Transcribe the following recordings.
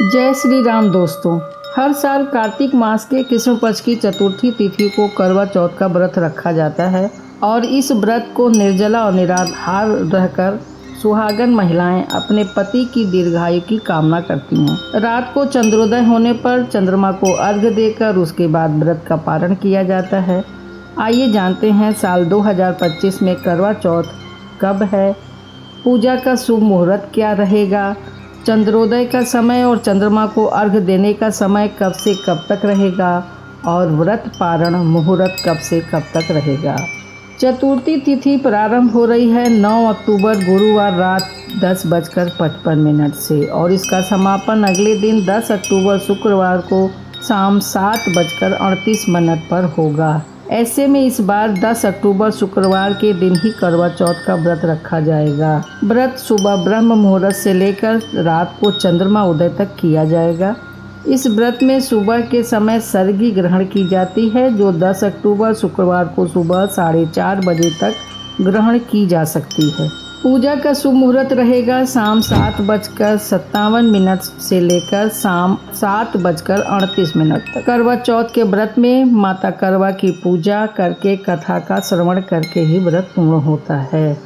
जय श्री राम दोस्तों। हर साल कार्तिक मास के कृष्ण पक्ष की चतुर्थी तिथि को करवा चौथ का व्रत रखा जाता है और इस व्रत को निर्जला और निराहार रहकर सुहागन महिलाएं अपने पति की दीर्घायु की कामना करती हैं। रात को चंद्रोदय होने पर चंद्रमा को अर्घ्य देकर उसके बाद व्रत का पारण किया जाता है। आइए जानते हैं साल 2025 में करवा चौथ कब है, पूजा का शुभ मुहूर्त क्या रहेगा, चंद्रोदय का समय और चंद्रमा को अर्घ्य देने का समय कब से कब तक रहेगा और व्रत पारण मुहूर्त कब से कब तक रहेगा। चतुर्थी तिथि प्रारंभ हो रही है 9 अक्टूबर गुरुवार रात 10:55 से और इसका समापन अगले दिन 10 अक्टूबर शुक्रवार को शाम 7:38 पर होगा। ऐसे में इस बार 10 अक्टूबर शुक्रवार के दिन ही करवा चौथ का व्रत रखा जाएगा। व्रत सुबह ब्रह्म मुहूर्त से लेकर रात को चंद्रमा उदय तक किया जाएगा। इस व्रत में सुबह के समय सर्गी ग्रहण की जाती है जो 10 अक्टूबर शुक्रवार को सुबह 4:30 बजे तक ग्रहण की जा सकती है। पूजा का शुभ मुहूर्त रहेगा शाम 7:57 से लेकर शाम 7:38 तक। करवा चौथ के व्रत में माता करवा की पूजा करके कथा का श्रवण करके ही व्रत पूर्ण होता है।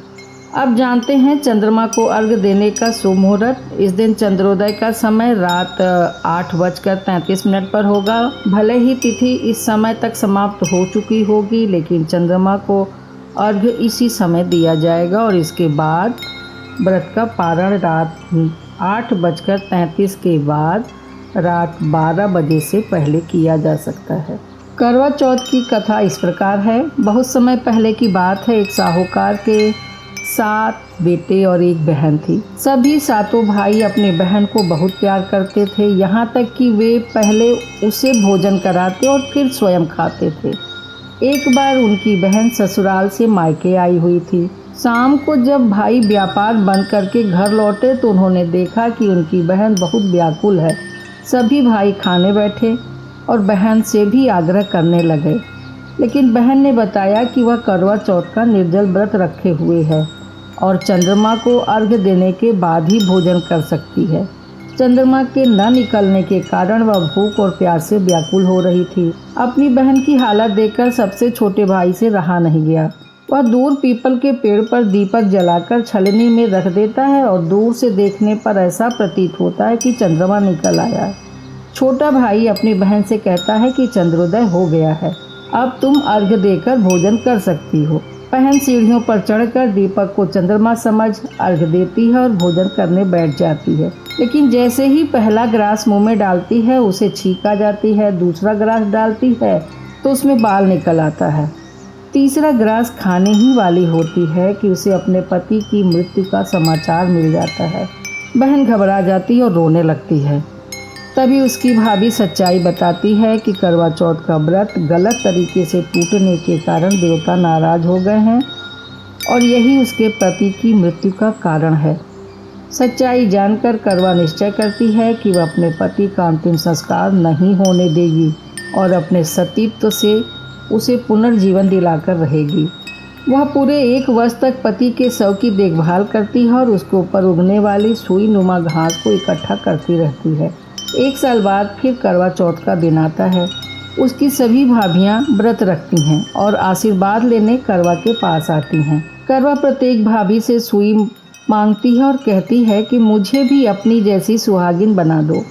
अब जानते हैं चंद्रमा को अर्घ्य देने का शुभ मुहूर्त। इस दिन चंद्रोदय का समय रात 8:33 पर होगा। भले ही तिथि इस समय तक समाप्त हो चुकी होगी लेकिन चंद्रमा को अर्घ्य इसी समय दिया जाएगा और इसके बाद व्रत का पारण रात 8:33 के बाद रात 12 बजे से पहले किया जा सकता है। करवा चौथ की कथा इस प्रकार है। बहुत समय पहले की बात है, एक साहूकार के 7 बेटे और एक बहन थी। सभी 7 भाई अपने बहन को बहुत प्यार करते थे, यहाँ तक कि वे पहले उसे भोजन कराते और फिर स्वयं खाते थे। एक बार उनकी बहन ससुराल से मायके आई हुई थी। शाम को जब भाई व्यापार बंद करके घर लौटे तो उन्होंने देखा कि उनकी बहन बहुत व्याकुल है। सभी भाई खाने बैठे और बहन से भी आग्रह करने लगे, लेकिन बहन ने बताया कि वह करवा चौथ का निर्जल व्रत रखे हुए है और चंद्रमा को अर्घ्य देने के बाद ही भोजन कर सकती है। चंद्रमा के न निकलने के कारण वह भूख और प्यास से व्याकुल हो रही थी। अपनी बहन की हालत देखकर सबसे छोटे भाई से रहा नहीं गया। वह दूर पीपल के पेड़ पर दीपक जलाकर छलनी में रख देता है और दूर से देखने पर ऐसा प्रतीत होता है कि चंद्रमा निकल आया है। छोटा भाई अपनी बहन से कहता है कि चंद्रोदय हो गया है, अब तुम अर्घ्य देकर भोजन कर सकती हो। बहन सीढ़ियों पर चढ़कर दीपक को चंद्रमा समझ अर्घ्य देती है और भोजन करने बैठ जाती है। लेकिन जैसे ही पहला ग्रास मुंह में डालती है उसे छींक आ जाती है, दूसरा ग्रास डालती है तो उसमें बाल निकल आता है, तीसरा ग्रास खाने ही वाली होती है कि उसे अपने पति की मृत्यु का समाचार मिल जाता है। बहन घबरा जाती है और रोने लगती है। तभी उसकी भाभी सच्चाई बताती है कि करवा चौथ का व्रत गलत तरीके से टूटने के कारण देवता नाराज हो गए हैं और यही उसके पति की मृत्यु का कारण है। सच्चाई जानकर करवा निश्चय करती है कि वह अपने पति का अंतिम संस्कार नहीं होने देगी और अपने सतीत्व से उसे पुनर्जीवन दिलाकर रहेगी। वह पूरे 1 वर्ष तक पति के शव की देखभाल करती है और उसके ऊपर उगने वाली सुई नुमा घास को इकट्ठा करती रहती है। 1 साल बाद फिर करवा चौथ का दिन आता है। उसकी सभी भाभियां व्रत रखती हैं और आशीर्वाद लेने करवा के पास आती हैं। करवा प्रत्येक भाभी से सुई मांगती है और कहती है कि मुझे भी अपनी जैसी सुहागिन बना दो।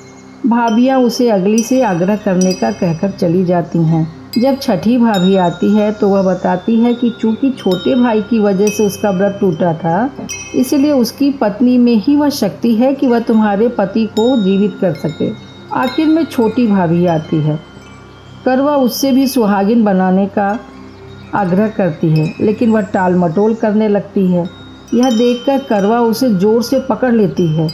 भाभियां उसे अगली से आग्रह करने का कहकर चली जाती हैं। जब छठी भाभी आती है तो वह बताती है कि चूंकि छोटे भाई की वजह से उसका व्रत टूटा था, इसलिए उसकी पत्नी में ही वह शक्ति है कि वह तुम्हारे पति को जीवित कर सके। आखिर में छोटी भाभी आती है। करवा उससे भी सुहागिन बनाने का आग्रह करती है लेकिन वह टाल मटोल करने लगती है। यह देखकर करवा उसे जोर से पकड़ लेती है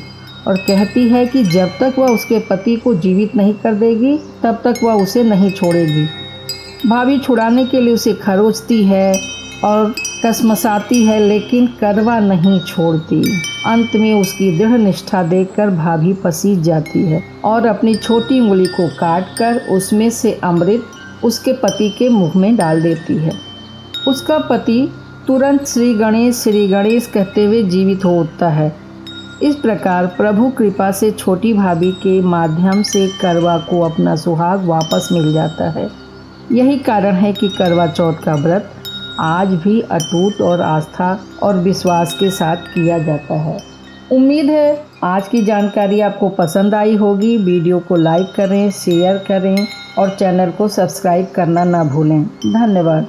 और कहती है कि जब तक वह उसके पति को जीवित नहीं कर देगी तब तक वह उसे नहीं छोड़ेगी। भाभी छुड़ाने के लिए उसे खरोचती है और कसमसाती है लेकिन करवा नहीं छोड़ती। अंत में उसकी दृढ़ निष्ठा देखकर भाभी पसीज जाती है और अपनी छोटी उंगली को काटकर उसमें से अमृत उसके पति के मुंह में डाल देती है। उसका पति तुरंत श्री गणेश कहते हुए जीवित हो उठता है इस प्रकार प्रभु कृपा से छोटी भाभी के माध्यम से करवा को अपना सुहाग वापस मिल जाता है। यही कारण है कि करवा चौथ का व्रत आज भी अटूट और आस्था और विश्वास के साथ किया जाता है। उम्मीद है आज की जानकारी आपको पसंद आई होगी। वीडियो को लाइक करें, शेयर करें और चैनल को सब्सक्राइब करना ना भूलें। धन्यवाद।